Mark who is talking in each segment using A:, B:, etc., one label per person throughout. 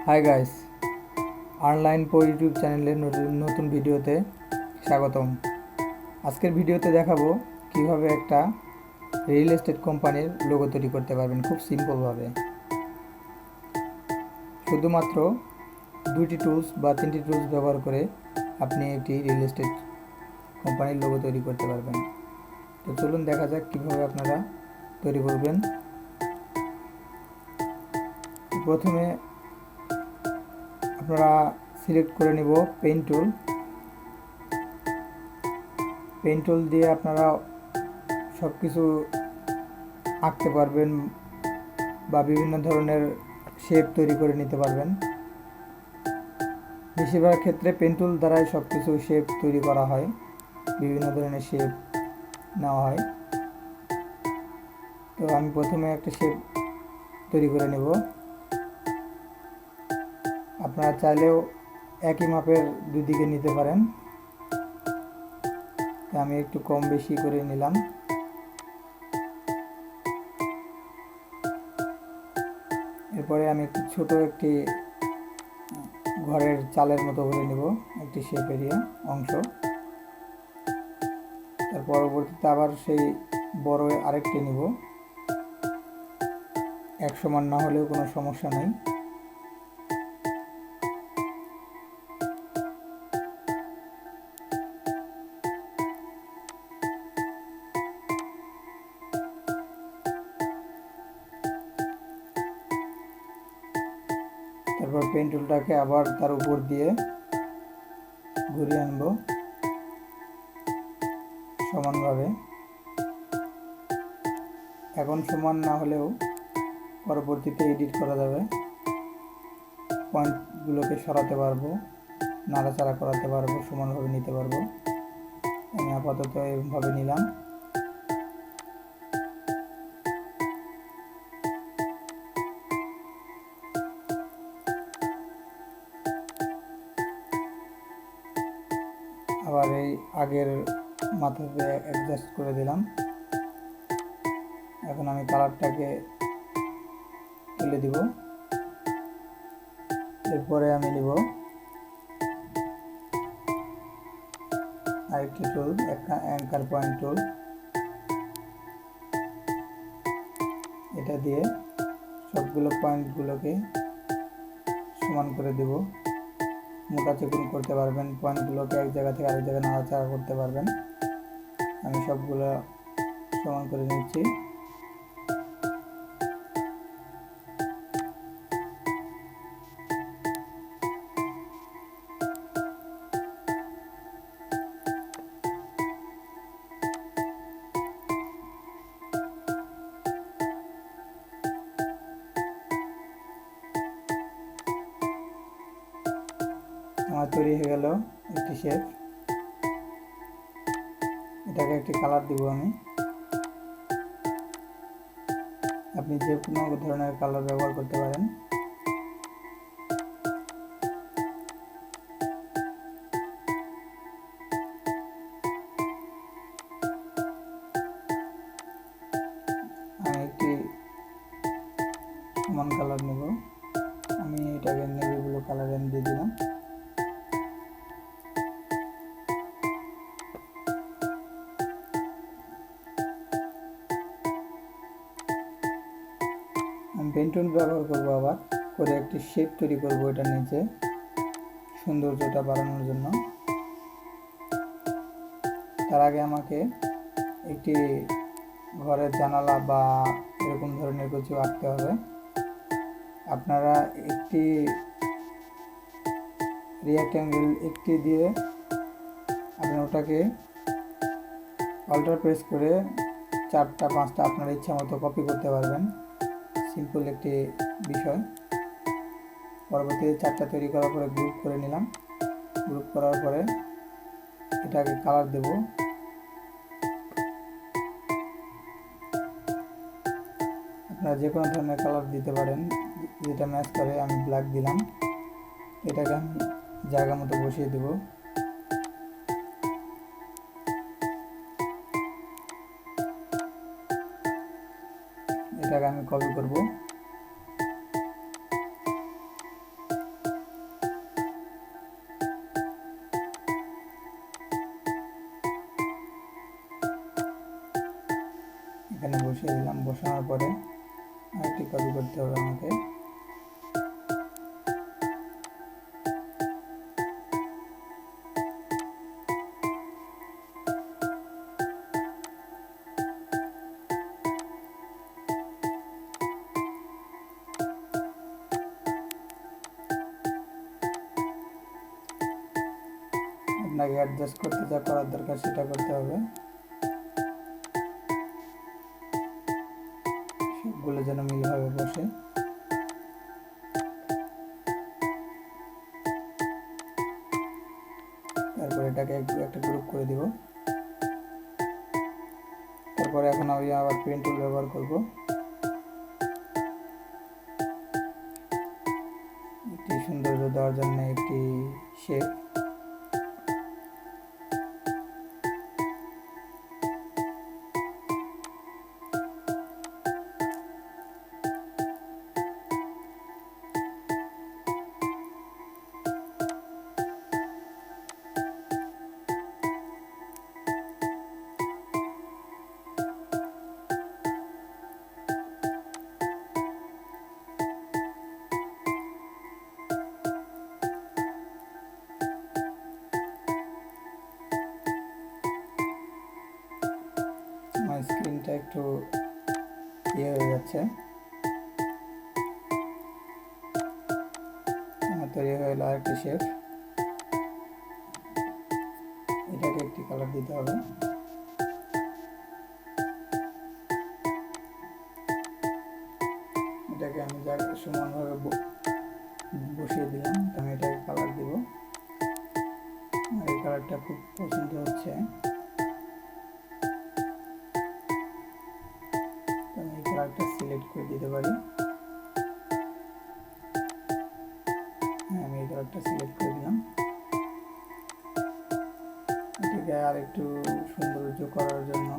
A: Hi guys, online পো YouTube চ্যানেলের নতুন ভিডিওতে স্বাগতম। আজকের ভিডিওতে দেখাবো কিভাবে একটা রিয়েল এস্টেট কোম্পানির লোগো তৈরি করতে পারবেন খুব সিম্পলভাবে। শুধুমাত্র 2টি টুলস বা 3টি টুলস ব্যবহার করে আপনি একটি রিয়েল এস্টেট কোম্পানির লোগো তৈরি করতে পারবেন। তো চলুন দেখা যাক কিভাবে আপনারা তৈরি করবেন। প্রথমে আপনারা সিলেক্ট করে নিব পেন টুল দিয়ে আপনারা সব কিছু আঁকতে পারবেন বা বিভিন্ন ধরনের শেপ তৈরি করে নিতে পারবেন। বেশিরভাগ ক্ষেত্রে পেন টুল দ্বারাই সব কিছু শেপ তৈরি করা হয়, বিভিন্ন ধরনের শেপ নেওয়া হয়। তো আমি প্রথমে একটা শেপ তৈরি করে নেব। আপনারা চাইলেও একই মাপের দুদিকে নিতে পারেন। আমি একটু কম বেশি করে নিলাম। এরপরে আমি একটু ছোট একটি ঘরের চালের মতো করে নেব, একটি শেপ এরিয়া অংশ। তার পরবর্তীতে আবার সেই বড় আরেকটি নিব। এক সমান না হলেও কোনো সমস্যা নেই। তারপর পেন টুলটাকে আবার তার উপর দিয়ে ঘুরিয়ে আনবো সমানভাবে। এখন সমান না হলেও পরবর্তীতে এডিট করা যাবে, পয়েন্টগুলোকে সরাতে পারবো, নাড়াচাড়া করাতে পারবো, সমানভাবে নিতে পারবো। আমি আপাতত এইভাবে নিলাম। আবার এই আগের মাথাতে অ্যাডজাস্ট করে দিলাম। এখন আমি কালারটাকে তুলে দিব। এরপরে আমি নিব আরেকটি টুল, একটা অ্যাঙ্কার পয়েন্ট টুল। এটা দিয়ে সবগুলো পয়েন্টগুলোকে সমান করে দেব। মোটা চিকন করতে পারবেন, পয়েন্টগুলোকে এক জায়গা থেকে আরেক জায়গায় নাড়াচাড়া করতে পারবেন। আমি সবগুলো সমান করে নিচ্ছি। আমার তৈরি হয়ে গেল একটি শেপ। এটাকে একটি কালার দিব আমি। আপনি যে কোনো ধরনের কালার ব্যবহার করতে পারেন। আমি একটি সমান কালার নেব। আমি এটাকে নেভি ব্লু কালার দিয়ে দিলাম। আমি পেন টুল ব্যবহার করবো, আবার করে একটি শেপ তৈরি করবো এটার নিচে সৌন্দর্যটা বাড়ানোর জন্য। তার আগে আমাকে একটি ঘরের জানালা বা এরকম ধরনের কিছু আঁকতে হবে। আপনারা একটি রেক্ট্যাঙ্গেল একটি দিয়ে আপনি ওটাকে অল্টার প্রেস করে 4টা 5টা আপনার ইচ্ছা মতো কপি করতে পারবেন। সিম্পল একটি বিষয়। পরবর্তীতে 4টা তৈরি করার পরে গ্রুপ করে নিলাম। গ্রুপ করার পরে এটাকে কালার দেব। আপনারা যে কোনো ধরনের কালার দিতে পারেন, যেটা ম্যাচ করে। আমি ব্ল্যাক দিলাম। এটাকে আমি জায়গা মতো বসিয়ে দেব। এটাকে আমি কপি করব। বসিয়ে দিলাম। বসানোর পরে আরেকটি কপি করতে হবে আমাকে। আপনাকে অ্যাডজাস্ট করতে যা করার দরকার সেটা করতে হবে, সবগুলো যেন মিলভাবে বসে। তারপরে এটাকে একটা গ্রুপ করে দিব। তারপরে এখন আমি আবার পেন টুল ব্যবহার করব। একটি সৌন্দর্য দেওয়ার জন্য একটি শেপ, আমার স্ক্রিনটা একটু হয়ে যাচ্ছে। আমার তৈরি হয়ে গেল আরেকটি শেপ। এটাকে একটি কালার দিতে হবে। এটাকে আমি সমানভাবে বসিয়ে দিলাম। আমি এটাকে কালার দিব। আর এই কালারটা খুব পছন্দ হচ্ছে, আমি এই কালারটা সিলেক্ট করে দিতে পারি। হ্যাঁ, আমি এই কালারটা সিলেক্ট করে দিলাম। এটাকে আর একটু সৌন্দর্য করার জন্য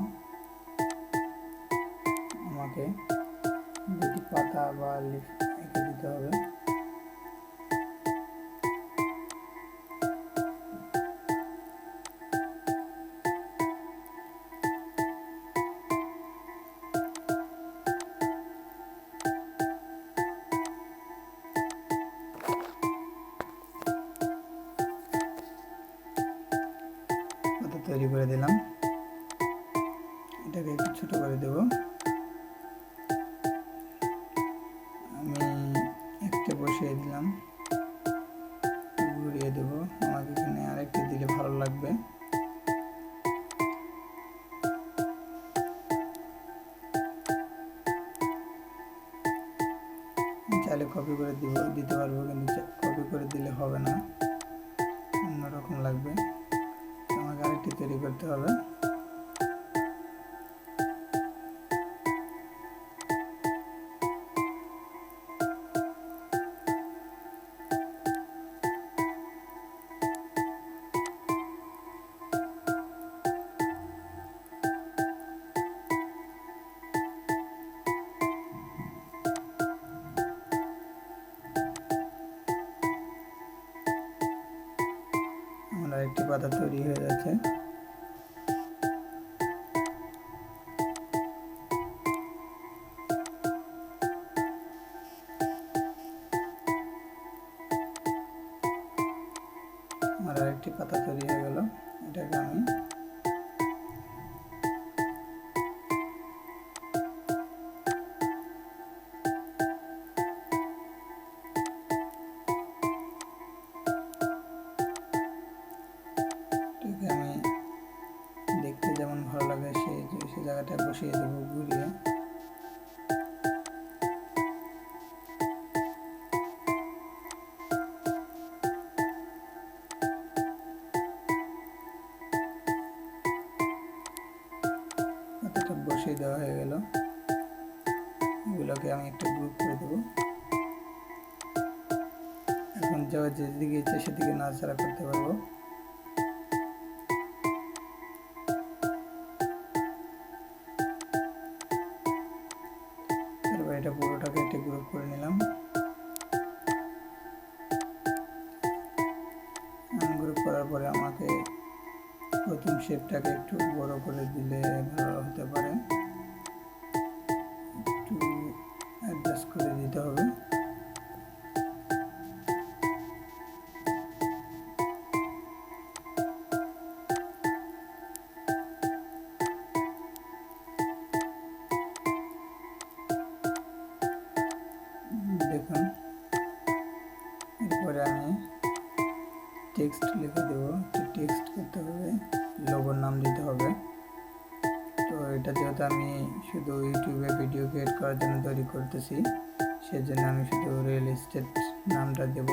A: আমাকে দুটি পাতা বা লিফ এঁকে দিতে হবে। পাতা তৈরি করে দিলাম। এটাকে একটু ছোট করে দেব। আমি একটা বসিয়ে দিলাম, ঘুরিয়ে দেব। আমাকে এখানে আরেকটি দিলে ভালো লাগবে। চাইলে কপি করে দিতে পারবো, কিন্তু কপি করে দিলে হবে না, অন্যরকম লাগবে। আমাকে আরেকটি তৈরি করতে হবে। আমার আরেকটি পাতা তৈরি হয়ে যাচ্ছে। আমার আরেকটি পাতা তৈরি হয়ে গেল। এটাকে আমি দেখতে যেমন ভালো লাগে সেই জায়গাটায় বসিয়ে দেবো ঘুরিয়ে। পাতাটা বসিয়ে দেওয়া হয়ে গেল। এগুলোকে আমি একটা গ্রুপ করে দেবো। এখন যেদিকে ইচ্ছে সেদিকে নাড়াচাড়া করতে পারবো। তারপর এটা পুরোটাকে একটা গ্রুপ করে নিলাম। গ্রুপ করার পরে আমাকে প্রথম শেপটাকে একটু বড় করে দিলে ভালো হতে পারে। দেখুন। এরপরে আমি টেক্সট লিখে দেবো, টেক্সট করতে হবে, লোগোর নাম দিতে হবে। তো এটা যেহেতু আমি শুধু ইউটিউবে ভিডিও ক্রিয়েট করার জন্য তৈরি করতেছি, সেজন্য আমি শুধু রিয়েল এস্টেট নামটা দেব।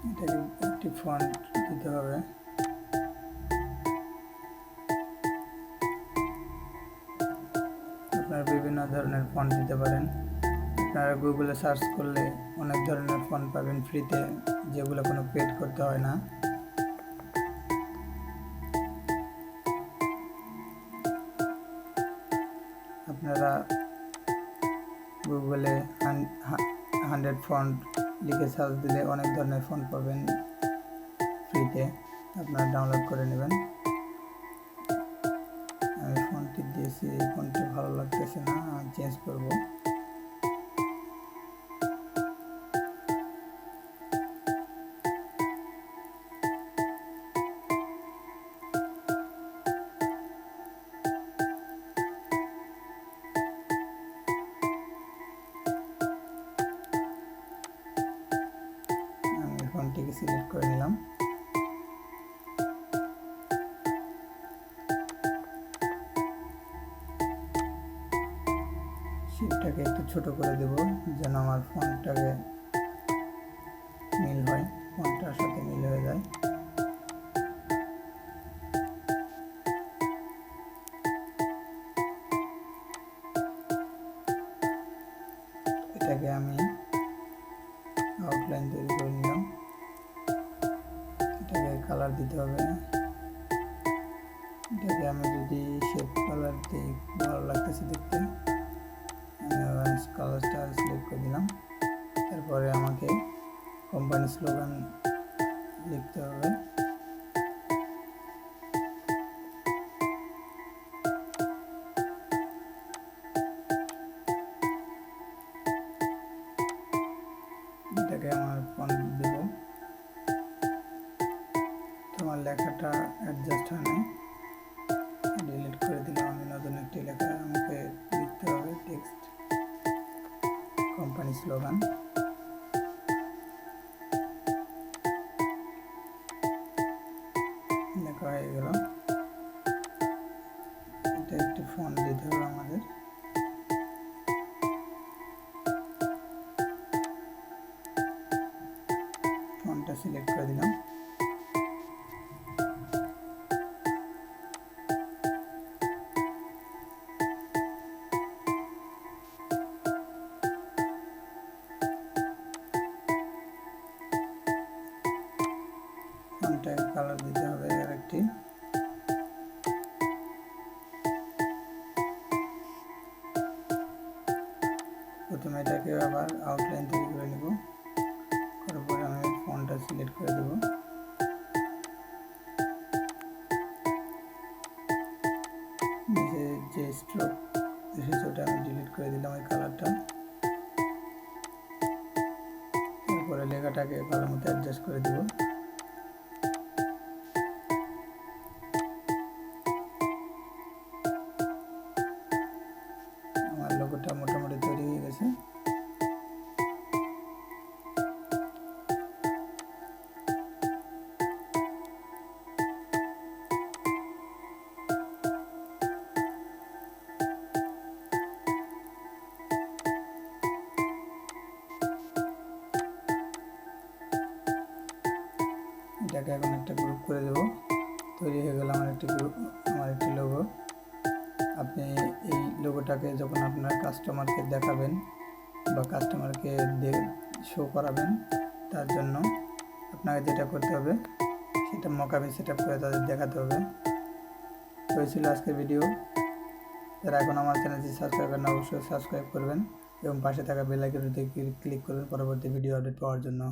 A: এটাকে একটি ফন্ট দিতে হবে। আপনারা বিভিন্ন ধরনের ফন্ট দিতে পারেন। আপনারা গুগলে সার্চ করলে অনেক ধরনের ফন্ট পাবেন ফ্রিতে, যেগুলো কোনো পেড করতে হয় না। আপনারা গুগলে 100 ফন্ট লিখে সার্চ দিলে অনেক ধরনের ফন্ট পাবেন ফ্রিতে, আপনারা ডাউনলোড করে নেবেন। আমি ফন্টটি দিয়েছি, এই ফন্টটি ভালো লাগতেছে না, চেঞ্জ করব। আমি ফন্টটিকে সিলেক্ট করে নিলাম। শেপটাকে একটু ছোট করে দেব, যেন আমার ফন্টটাকে মিল হয়, ফন্টটার সাথে মিল হয়ে যায়। এটাকে আমি আউটলাইন তৈরি করে নিলাম। এটাকে কালার দিতে হবে। এটাকে আমি যদি শেপ কালার দিই, ভালো লাগতেছে দেখতে, আমি অরেঞ্জ কালারটা সিলেক্ট করে দিলাম। তারপরে আমাকে কোম্পানি স্লোগান লিখতে হবে। এটাকে আমার ফন্ট দেব। তোমার লেখাটা অ্যাডজাস্ট হয় না, ডিলিট করে দিলাম। আমি নতুন একটি লেখা আমাকে লিখতে হবে, টেক্সট কোম্পানি স্লোগান। লেখা হয়ে গেল। এটা একটি ফন্ট দিতে হবে আমাদের। ফন্টটা সিলেক্ট করে দিলাম। ফন্টটাকে কালার দিতে হবে আরেকটি। প্রথমে এটাকে আবার আউটলাইন তৈরি করে নেব। করার পরে আমি ফন্টটা সিলেক্ট করে দেব। নিচে যে স্ট্রোক এসেছে ওটা আমি ডিলিট করে দিলাম, ওই কালারটা। তারপরে লেখাটাকে ভালো মতো অ্যাডজাস্ট করে দেব। আমার লোগোটা মোটামুটি তৈরি হয়ে গেছে। এটাকে এখন একটা গ্রুপ করে দেব। তৈরি হয়ে গেল আমার একটি গ্রুপ, আমার একটি লোগো। আপনি এই লোগোটাকে যখন আপনার কাস্টমারকে দেখাবেন বা কাস্টমারকে শো করাবেন, তার জন্য আপনাকে যেটা করতে হবে সেটা মকআপে সেটআপ করে তাদের দেখাতে হবে। তো এই ছিল আজকের ভিডিও। যারা এখন আমার চ্যানেলটি সাবস্ক্রাইব করেন অবশ্যই সাবস্ক্রাইব করবেন এবং পাশে থাকা বেল আইকনটিতে ক্লিক করবেন পরবর্তী ভিডিও আপডেট পাওয়ার জন্য।